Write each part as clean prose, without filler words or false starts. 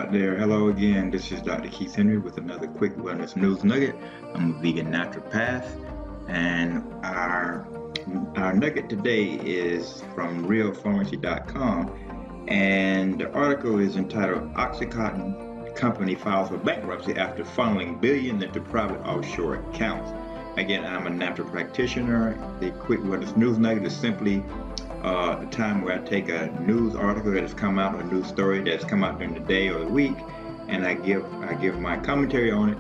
out there. Hello again. This is Dr. Keith Henry with another quick wellness news nugget. I'm a vegan naturopath, and our nugget today is from realpharmacy.com, and the article is entitled "Oxycontin Company Files for Bankruptcy After Funneling Billions into Private Offshore Accounts." Again, I'm a natural practitioner. The quick wellness news nugget is simply the time where I take a news article that has come out, or a news story that's come out during the day or the week, and I give my commentary on it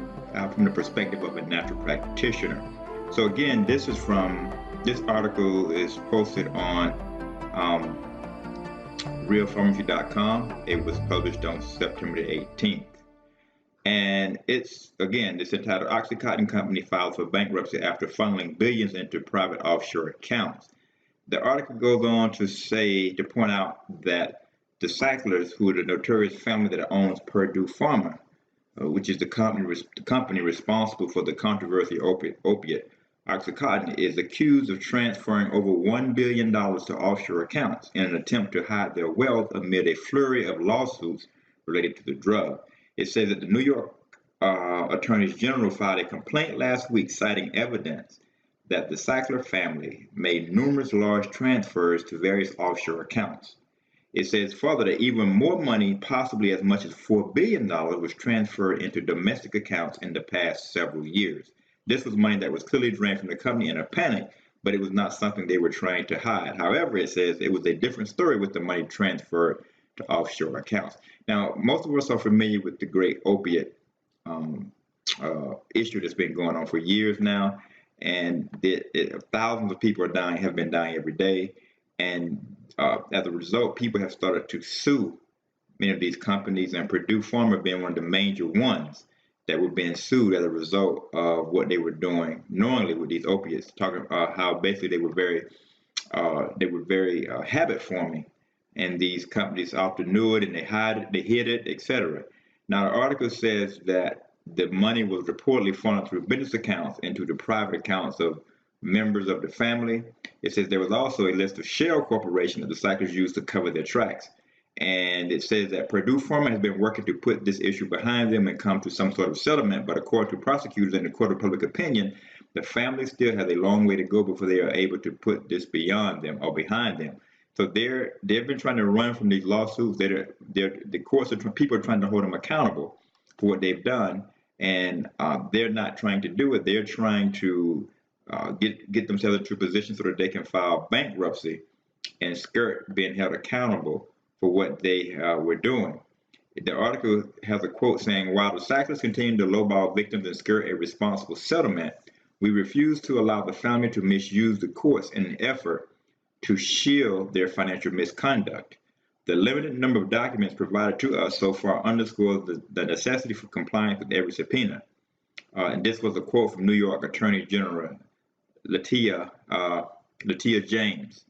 from the perspective of a natural practitioner. So again, this article is posted on realpharmacy.com. It was published on September the 18th. And it's entitled "Oxycontin Company Files for Bankruptcy After Funneling Billions into Private Offshore Accounts." The article goes on to point out that the Sacklers, who are the notorious family that owns Purdue Pharma, which is the company responsible for the controversial opiate Oxycontin, is accused of transferring over $1 billion to offshore accounts in an attempt to hide their wealth amid a flurry of lawsuits related to the drug. It says that the New York Attorney General filed a complaint last week citing evidence that the Sackler family made numerous large transfers to various offshore accounts. It says further that even more money, possibly as much as $4 billion, was transferred into domestic accounts in the past several years. This was money that was clearly drained from the company in a panic, but it was not something they were trying to hide. However, it says it was a different story with the money transferred to offshore accounts. Now, most of us are familiar with the great opiate issue that's been going on for years now. And thousands of people have been dying every day. And as a result, people have started to sue many of these companies, and Purdue Pharma being one of the major ones that were being sued as a result of what they were doing knowingly with these opiates, talking about how basically they were very habit forming, and these companies often knew it and they hid it, etc. Now, the article says that the money was reportedly funneled through business accounts into the private accounts of members of the family. It says there was also a list of shell corporations that the Sacklers used to cover their tracks. And it says that Purdue Pharma has been working to put this issue behind them and come to some sort of settlement. But according to prosecutors and the court of public opinion, the family still has a long way to go before they are able to put this beyond them or behind them. So they've been trying to run from these lawsuits. People are trying to hold them accountable for what they've done, and they're not trying to do it. They're trying to get themselves into a position so that they can file bankruptcy and skirt being held accountable for what they were doing. The article has a quote saying, "While the Sacklers continue to lowball victims and skirt a responsible settlement, we refuse to allow the family to misuse the courts in an effort to shield their financial misconduct. The limited number of documents provided to us so far underscores the necessity for compliance with every subpoena." And this was a quote from New York Attorney General Letitia James.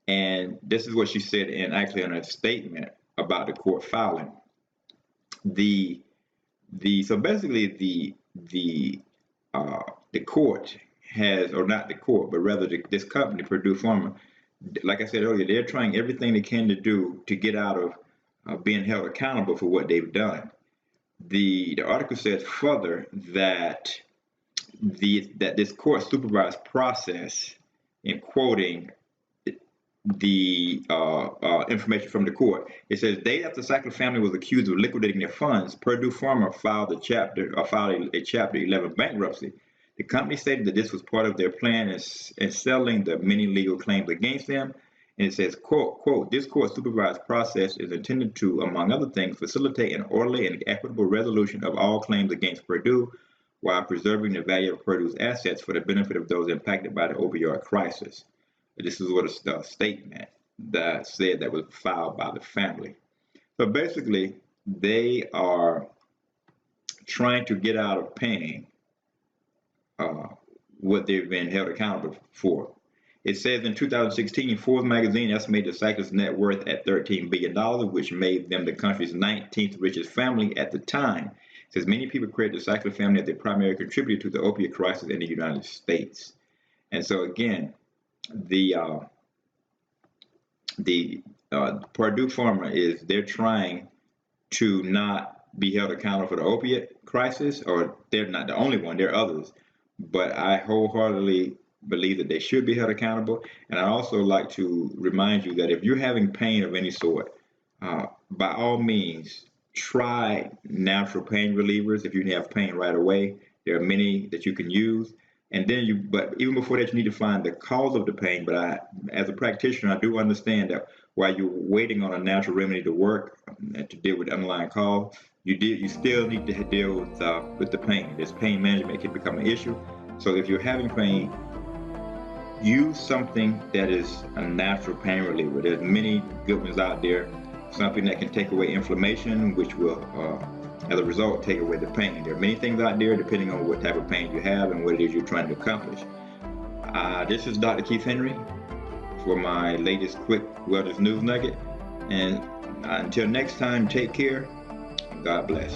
And this is what she said in a statement about the court filing. So basically the court has, or not the court, but rather this company, Purdue Pharma, like I said earlier, they're trying everything they can to do to get out of being held accountable for what they've done. The article says further that this court supervised process, in quoting the information from the court, it says days after the Sackler family was accused of liquidating their funds, Purdue Pharma filed a Chapter 11 bankruptcy. The company stated that this was part of their plan in settling the many legal claims against them. And it says, quote, "This court supervised process is intended to, among other things, facilitate an orderly and equitable resolution of all claims against Purdue while preserving the value of Purdue's assets for the benefit of those impacted by the opioid crisis." This is what a statement that said that was filed by the family. So basically, they are trying to get out of paying what they've been held accountable for. It says in 2016, Forbes magazine estimated the Sacklers' net worth at $13 billion, which made them the country's 19th richest family at the time. It says many people credit the Sackler family as the primary contributor to the opiate crisis in the United States. And so again, the Purdue Pharma they're trying to not be held accountable for the opiate crisis, or they're not the only one, there are others. But I wholeheartedly believe that they should be held accountable. And I also like to remind you that if you're having pain of any sort, by all means, try natural pain relievers. If you have pain right away, there are many that you can use. And then but even before that, you need to find the cause of the pain. But as a practitioner, I do understand that while you're waiting on a natural remedy to work and to deal with the underlying cause, you still need to deal with the pain. This pain management can become an issue. So if you're having pain, use something that is a natural pain reliever. There's many good ones out there. Something that can take away inflammation, which will, as a result, take away the pain. There are many things out there depending on what type of pain you have and what it is you're trying to accomplish. This is Dr. Keith Henry for my latest quick wellness news nugget. And until next time, take care. God bless.